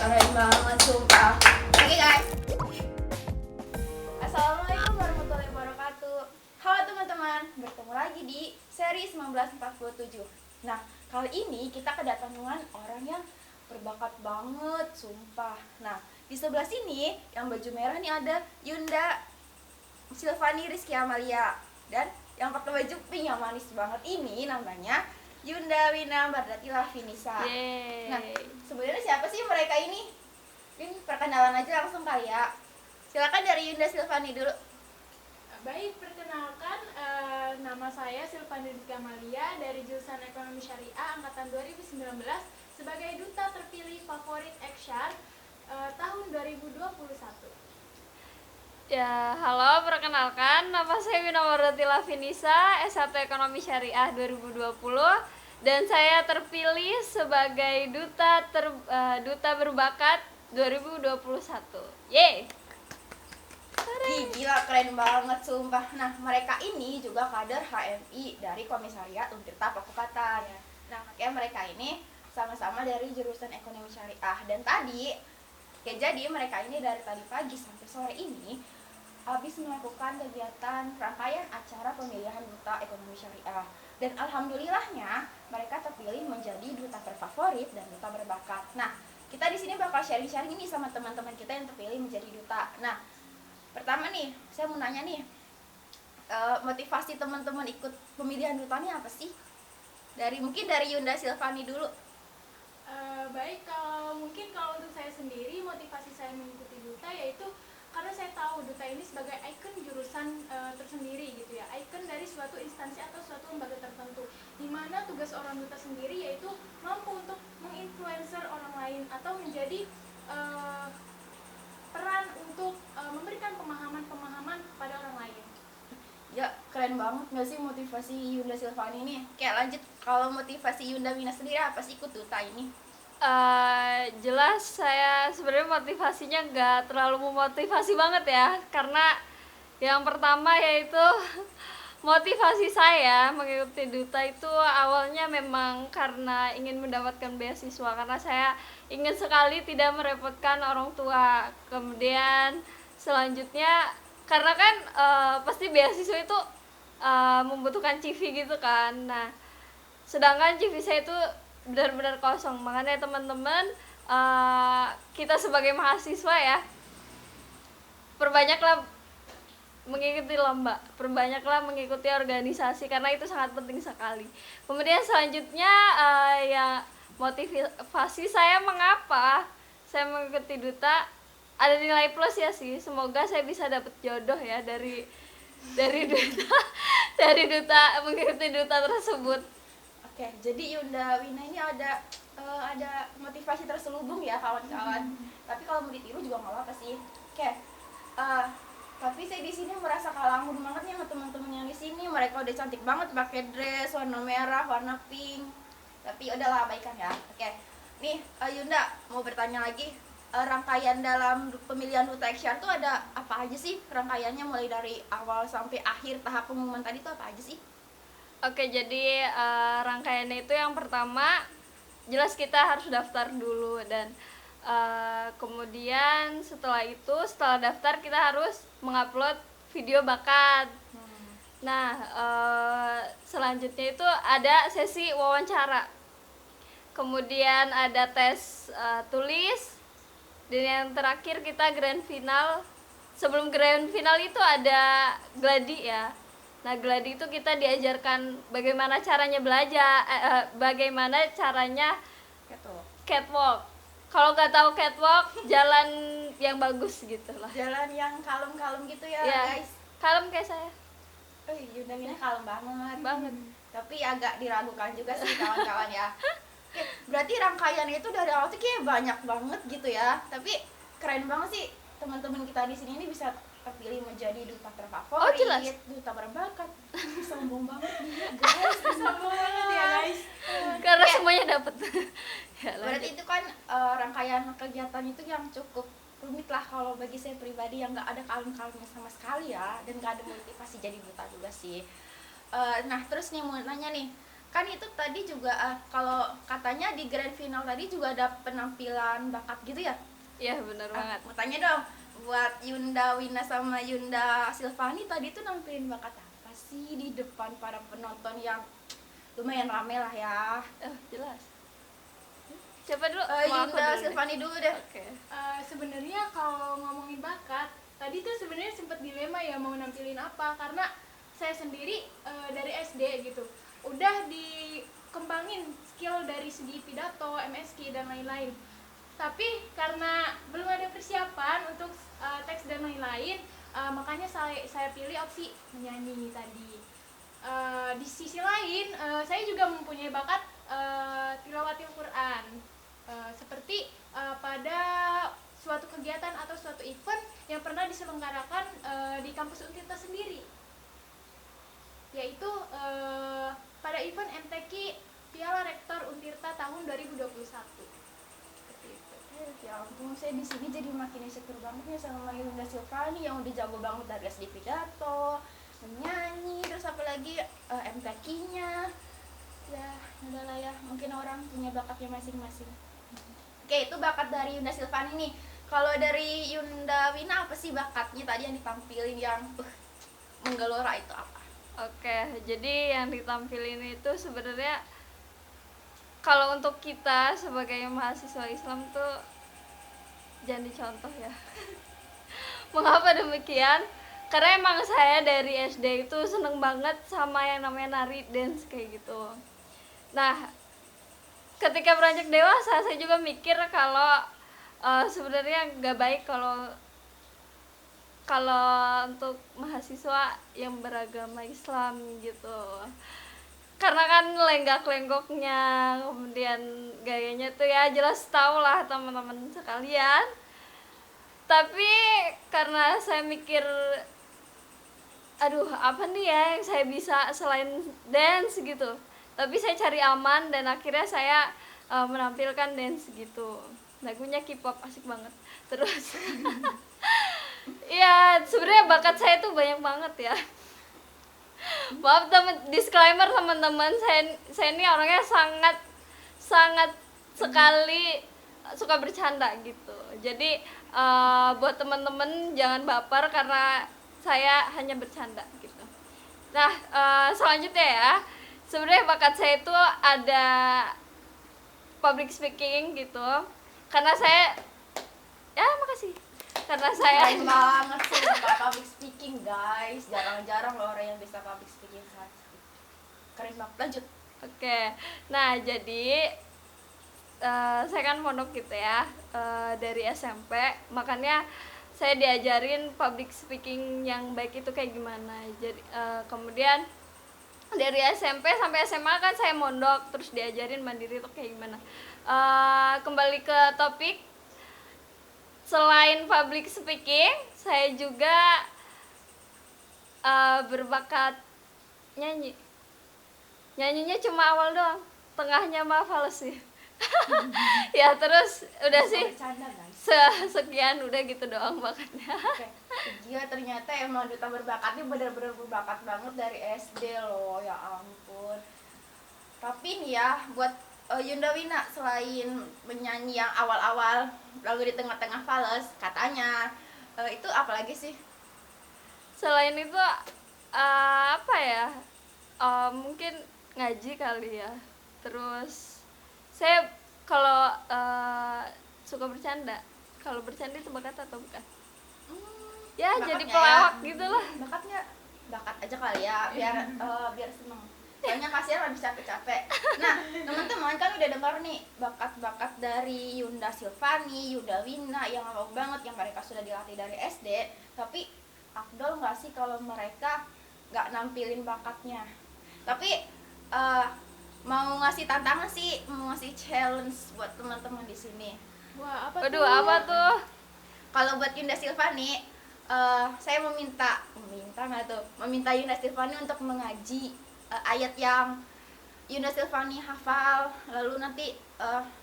Keren banget, sumpah. Oke guys. Assalamualaikum warahmatullahi wabarakatuh. Halo teman-teman, bertemu lagi di seri 1947. Nah, kali ini kita kedatangan orang yang berbakat banget, sumpah. Nah, di sebelah sini yang baju merah nih ada Yunda Silvani Rizky Amalia. Dan yang pakai baju pink yang manis banget ini namanya Yunda Wina Bardati Lavinisa. Yeay. Nah, sebenarnya siapa sih mereka ini? Ini perkenalan aja langsung kali ya. Silakan dari Yunda Silvani dulu. Baik, perkenalkan nama saya Silvani Rizky Amalia dari jurusan Ekonomi Syariah angkatan 2019 sebagai duta terpilih favorit Eksyar tahun 2021. Ya, halo, perkenalkan nama saya Wina Wardati Lavinisa, S1 Ekonomi Syariah 2020 dan saya terpilih sebagai duta berbakat 2021. Yeay. Ih, gila keren banget sumpah. Nah, mereka ini juga kader HMI dari Komisariat Untirta Pakukatan. Nah, kayak mereka ini sama-sama dari jurusan Ekonomi Syariah. Dan tadi, ya jadi mereka ini dari tadi pagi sampai sore ini habis melakukan kegiatan rangkaian acara pemilihan duta Ekonomi Syariah. Dan alhamdulillahnya mereka terpilih menjadi duta terfavorit dan duta berbakat. Nah, kita di sini bakal sharing-sharing ini sama teman-teman kita yang terpilih menjadi duta. Nah, pertama nih, saya mau nanya nih, motivasi teman-teman ikut pemilihan duta ini apa sih? Mungkin dari Yunda Silvani dulu. Baik, kalau untuk saya sendiri motivasi saya mengikuti duta yaitu karena saya tahu duta ini sebagai ikon jurusan tersendiri gitu ya, ikon dari suatu instansi atau suatu lembaga tertentu, di mana tugas orang duta sendiri yaitu mampu untuk menginfluencer orang lain atau menjadi peran untuk memberikan pemahaman kepada orang lain. Ya, keren banget nggak sih motivasi Yunda Silvani ini? Kayak lanjut, kalau motivasi Yunda Wina sendiri apa sih ikut duta ini? Jelas saya sebenarnya motivasinya nggak terlalu memotivasi banget ya, karena yang pertama yaitu motivasi saya mengikuti duta itu awalnya memang karena ingin mendapatkan beasiswa, karena saya ingin sekali tidak merepotkan orang tua. Kemudian selanjutnya karena kan pasti beasiswa itu membutuhkan CV gitu kan. Nah, sedangkan CV saya itu benar-benar kosong. Makanya teman-teman, kita sebagai mahasiswa ya, perbanyaklah mengikuti lomba, perbanyaklah mengikuti organisasi karena itu sangat penting sekali. Kemudian selanjutnya ya motivasi saya mengapa saya mengikuti duta, ada nilai plus ya sih. Semoga saya bisa dapat jodoh ya dari duta dari duta mengikuti duta tersebut. Oke, jadi Yunda Wina ini ada motivasi terselubung ya kawan-kawan. Tapi kalau mau ditiru juga nggak apa-apa sih. Oke, tapi saya di sini merasa kalah banget nih sama teman-teman yang di sini. Mereka udah cantik banget pakai dress warna merah, warna pink. Tapi udahlah abaikan ya. Oke, nih Yunda mau bertanya lagi. Rangkaian dalam pemilihan duta Eksyar tuh ada apa aja sih? Rangkaiannya mulai dari awal sampai akhir tahap pengumuman tadi tuh apa aja sih? Oke, jadi rangkaiannya itu yang pertama jelas kita harus daftar dulu, dan kemudian setelah daftar kita harus mengupload video bakat. Nah, selanjutnya itu ada sesi wawancara, kemudian ada tes tulis, dan yang terakhir kita grand final. Sebelum grand final itu ada gladi ya. Nah, gladi itu kita diajarkan bagaimana caranya belajar, bagaimana caranya catwalk. Kalau nggak tahu catwalk, jalan yang bagus gitu lah. Jalan yang kalem-kalem gitu ya, guys. Kalem kayak saya. Yunda Wina kalem banget. Tapi agak diragukan juga sih kawan-kawan ya. Oke, berarti rangkaiannya itu dari awal tuh kayak banyak banget gitu ya. Tapi keren banget sih teman-teman kita di sini ini bisa terpilih menjadi duta terfavorit, Oh, jelas. duta berbakat. Sombong banget dia, guys. Sombong banget ya, guys. Karena semuanya dapat. Ya, Berarti itu kan rangkaian kegiatan itu yang cukup rumit lah kalau bagi saya pribadi, yang nggak ada kalem-kalemnya sama sekali ya, dan nggak ada motivasi jadi duta juga sih. Nah terus nih mau nanya nih, kan itu tadi juga kalau katanya di grand final tadi juga ada penampilan bakat gitu ya. Iya benar banget. Mau tanya dong, buat Yunda Wina sama Yunda Silvani tadi tuh nampilin bakat apa sih di depan para penonton yang lumayan rame lah ya. Jelas. Siapa dulu? Mau aku Yunda dulu deh. Silvani dulu deh. Oke. Sebenarnya kalau ngomongin bakat, tadi tuh sebenarnya sempat dilema ya mau nampilin apa, karena saya sendiri dari SD gitu udah dikembangin skill dari segi pidato, MSK dan lain-lain. Tapi karena belum ada persiapan untuk teks dan lain-lain, makanya saya pilih opsi menyanyi tadi. Di sisi lain, saya juga mempunyai bakat tilawatil Quran. Seperti pada suatu kegiatan atau suatu event yang pernah diselenggarakan di kampus Untirta sendiri, yaitu pada event MTQ Piala Rektor Untirta tahun 2021. Seperti itu. Ya ampun, saya di sini jadi makin insecure banget nih sama Yunda Silvani yang udah jago banget dari SD pidato, menyanyi, terus apalagi MTQ-nya. Ya, udahlah ya, mungkin orang punya bakatnya masing-masing. Oke, itu bakat dari Yunda Silvani nih. Kalau dari Yunda Wina apa sih bakatnya tadi yang ditampilin yang menggelora itu apa? Oke, jadi yang ditampilin itu sebenarnya kalau untuk kita sebagai mahasiswa Islam tuh jangan dicontoh ya. Mengapa demikian? Karena emang saya dari SD itu seneng banget sama yang namanya nari dance kayak gitu. Nah, ketika beranjak dewasa saya juga mikir kalau sebenarnya nggak baik kalau untuk mahasiswa yang beragama Islam gitu, karena kan lenggak-lenggoknya kemudian gayanya tuh ya jelas tau lah teman-teman sekalian. Tapi karena saya mikir aduh apa nih ya yang saya bisa selain dance gitu, tapi saya cari aman dan akhirnya saya menampilkan dance gitu, lagunya K-pop asik banget. Terus ya sebenarnya bakat saya tuh banyak banget ya. Maaf disclaimer teman-teman, saya ini orangnya sangat sekali suka bercanda gitu. Jadi buat teman-teman jangan baper karena saya hanya bercanda gitu. Nah selanjutnya ya, sebenarnya bakat saya itu ada public speaking gitu. Karena saya makasih. Karena saya Keren banget sih suka public speaking guys, jarang-jarang loh orang yang bisa public speaking saat itu. Keren banget, lanjut. Oke, nah jadi saya kan pondok gitu ya dari SMP, makanya saya diajarin public speaking yang baik itu kayak gimana. Jadi kemudian dari SMP sampai SMA kan saya mondok, terus diajarin mandiri itu kayak gimana. Kembali ke topik, selain public speaking, saya juga berbakat nyanyi. Nyanyinya cuma awal doang, tengahnya mah fals sih. Ya terus udah sih Bercanda guys. sekian udah gitu doang bakatnya. Oke. Gila ternyata emang Duta berbakatnya bener-bener berbakat banget dari SD loh, ya ampun. Tapi nih ya buat Yunda Wina, selain menyanyi yang awal-awal lalu di tengah-tengah fals katanya itu apalagi sih? Selain itu apa ya, mungkin ngaji kali ya. Terus saya kalau suka bercanda. Kalau bercanda itu bakat atau bukan? Ya jadi Bakatnya pelawak ya. gitu lah. Bakatnya bakat aja kali ya, biar seneng. Soalnya kasihan habis capek-capek. Nah, teman-teman kan udah dengar nih bakat-bakat dari Yunda Silvani, Yunda Wina yang lama banget yang mereka sudah dilatih dari SD. Tapi afdol nggak sih kalau mereka nggak nampilin bakatnya? Tapi mau ngasih tantangan sih, mau ngasih challenge buat teman-teman di sini. Wah, apa Waduh, tuh? apa tuh? Kalau buat Yunda Silvani, saya meminta Yunda Silvani untuk mengaji ayat yang Yunda Silvani hafal, lalu nanti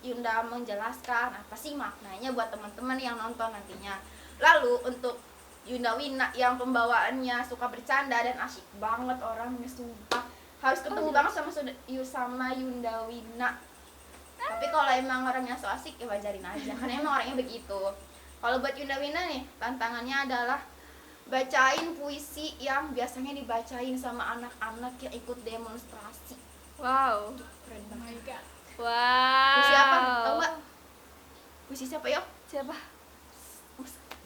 Yunda menjelaskan apa sih maknanya buat teman-teman yang nonton nantinya. Lalu untuk Yunda Wina yang pembawaannya suka bercanda dan asyik banget orangnya, sumpah harus ketemu banget sama Yunda Wina. Tapi kalau emang orangnya so asik ya wajarin aja, karena emang orangnya begitu. Kalau buat Yunda Wina nih, tantangannya adalah bacain puisi yang biasanya dibacain sama anak-anak yang ikut demonstrasi. Wow. Keren Oh my banget. god. Wow. Puisi apa? Tahu nggak? Puisi siapa yo? Siapa?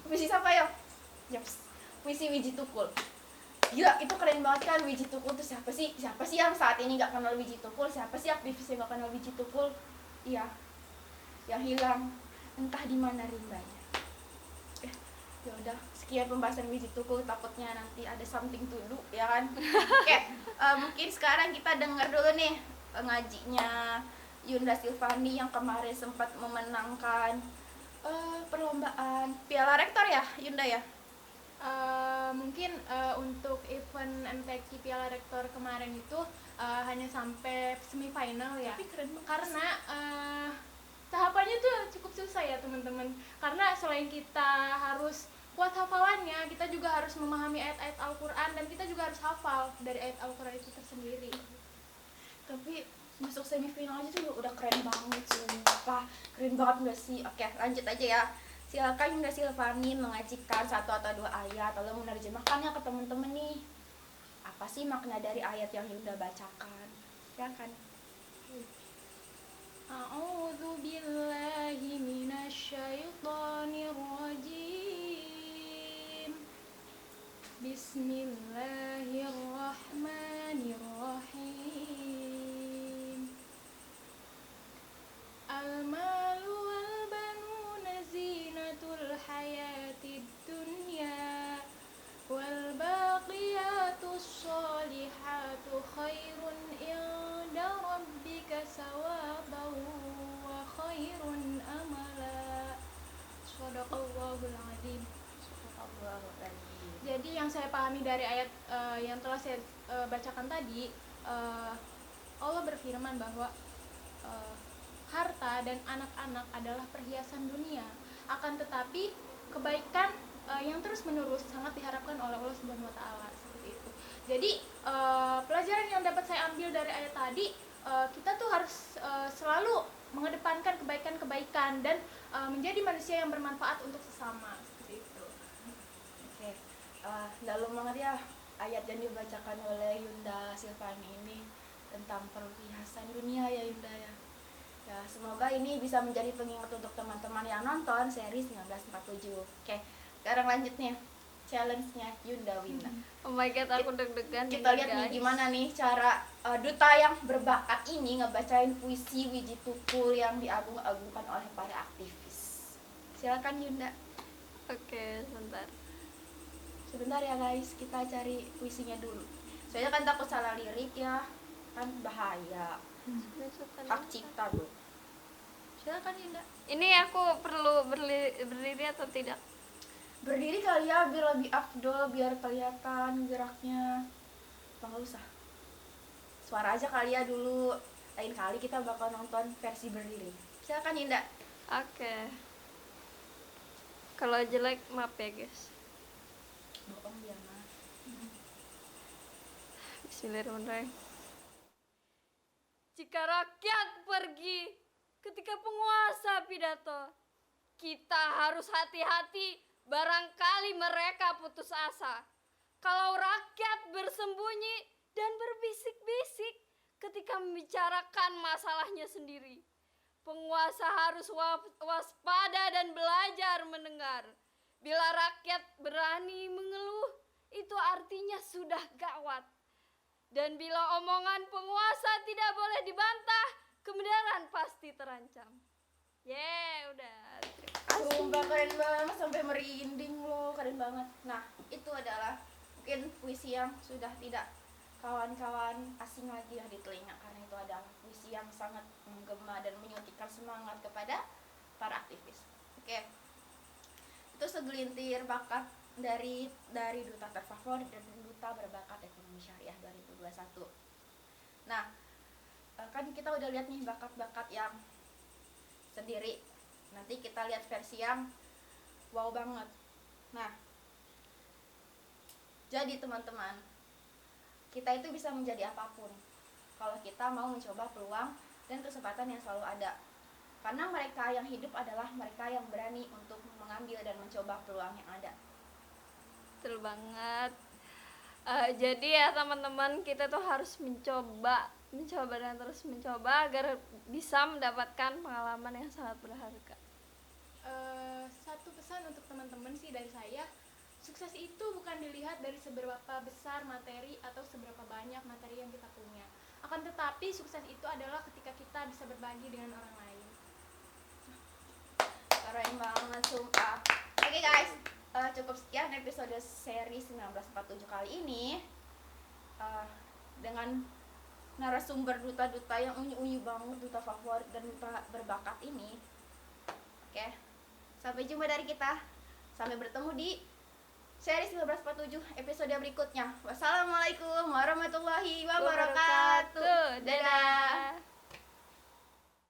Puisi siapa yo? Yaps. Puisi Wiji Tukul. Gila, itu keren banget kan. Wiji Tukul tuh siapa sih? Siapa sih yang saat ini nggak kenal Wiji Tukul? Siapa sih aktivis yang nggak kenal Wiji Tukul? Iya, yang hilang entah di mana rimbanya. Ya udah, sekian pembahasan Wiji Tukul, takutnya nanti ada something to do ya kan. Oke, mungkin sekarang kita dengar dulu nih ngajinya Yunda Silvani yang kemarin sempat memenangkan perlombaan Piala Rektor ya Yunda ya. Mungkin untuk event MTQ Piala Rektor kemarin itu hanya sampai semifinal ya. Tapi keren banget. Karena tahapannya tuh cukup susah ya teman-teman. Karena selain kita harus kuat hafalannya, kita juga harus memahami ayat-ayat Al-Quran, dan kita juga harus hafal dari ayat Al-Quran itu tersendiri. Tapi masuk semifinal aja tuh udah keren banget, sumpah. Keren banget gak sih? Oke, lanjut aja ya. Silakan Yunda Silvani mengajikan 1 atau 2 ayat lalu menerjemahkannya ke teman-teman nih. Apa sih makna dari ayat yang Yunda bacakan? Silakan. A'udzu billahi minasyaitonir rajim. Bismillahirrahmanirrahim. Al-malu wal banuna zinatul hayatid dunya wal baqiyatus sholihatu khairun inda rabbika sawaban wa khairun amala. Shadaqallahul azim. Jadi yang saya pahami dari ayat yang telah saya bacakan tadi, Allah berfirman bahwa harta dan anak-anak adalah perhiasan dunia. Akan tetapi kebaikan yang terus-menerus sangat diharapkan oleh Allah Subhanahu wa taala, seperti itu. Jadi pelajaran yang dapat saya ambil dari ayat tadi, kita tuh harus selalu mengedepankan kebaikan-kebaikan dan menjadi manusia yang bermanfaat untuk sesama, seperti itu. Oke, dalam banget ya ayat yang dibacakan oleh Yunda Silvani ini tentang perhiasan dunia ya Yunda ya. Ya, semoga ini bisa menjadi pengingat untuk teman-teman yang nonton series 1947. Oke, sekarang lanjut nih challenge-nya Yunda Wina. Oh my god, aku deg-degan. Kita lihat nih gimana nih cara duta yang berbakat ini ngebacain puisi Wiji Tukul yang diagung-agungkan oleh para aktivis. Silakan Yunda. Oke, sebentar. Sebentar ya guys, kita cari puisinya dulu. Soalnya kan takut salah lirik ya, kan bahaya. Hak cipta dulu. Silakan Yunda. Ini aku perlu berdiri atau tidak? Berdiri kali ya biar lebih afdol, biar kelihatan geraknya. Nggak usah. Suara aja kali ya dulu. Lain kali kita bakal nonton versi berdiri. Silakan Yunda. Oke. Kalau jelek maaf ya guys. Bohong dia mah. Bismillahirrahmanirrahim. Jika rakyat pergi ketika penguasa pidato, kita harus hati-hati, barangkali mereka putus asa. Kalau rakyat bersembunyi dan berbisik-bisik ketika membicarakan masalahnya sendiri, penguasa harus waspada dan belajar mendengar. Bila rakyat berani mengeluh, itu artinya sudah gawat. Dan bila omongan penguasa tidak boleh dibantah, kebenaran pasti terancam. Udah. Terima kasih. Sumpah keren banget sampai merinding loh, keren banget. Nah, itu adalah mungkin puisi yang sudah tidak kawan-kawan asing lagi ya di telinga, karena itu adalah puisi yang sangat menggema dan menyuntikkan semangat kepada para aktivis. Oke. Itu segelintir bakat dari duta terfavorit dan duta berbakat ekonomi syariah 2021. Nah, kan kita udah lihat nih bakat-bakat yang sendiri. Nanti kita lihat versi yang wow banget. Nah, jadi teman-teman, kita itu bisa menjadi apapun kalau kita mau mencoba peluang dan kesempatan yang selalu ada. Karena mereka yang hidup adalah mereka yang berani untuk mengambil dan mencoba peluang yang ada. Betul banget. Jadi ya teman-teman, kita tuh harus mencoba dan terus mencoba agar bisa mendapatkan pengalaman yang sangat berharga. Satu pesan untuk teman-teman sih dari saya, sukses itu bukan dilihat dari seberapa besar materi atau seberapa banyak materi yang kita punya. Akan tetapi sukses itu adalah ketika kita bisa berbagi dengan orang lain. Keren banget, sumpah. Oke guys, cukup sekian episode seri 1947 kali ini. Dengan narasumber duta-duta yang unyu-unyu banget, duta favorit dan duta berbakat ini. Oke, sampai jumpa dari kita. Sampai bertemu di seri 1947 episode berikutnya. Wassalamualaikum warahmatullahi wabarakatuh. Dadah.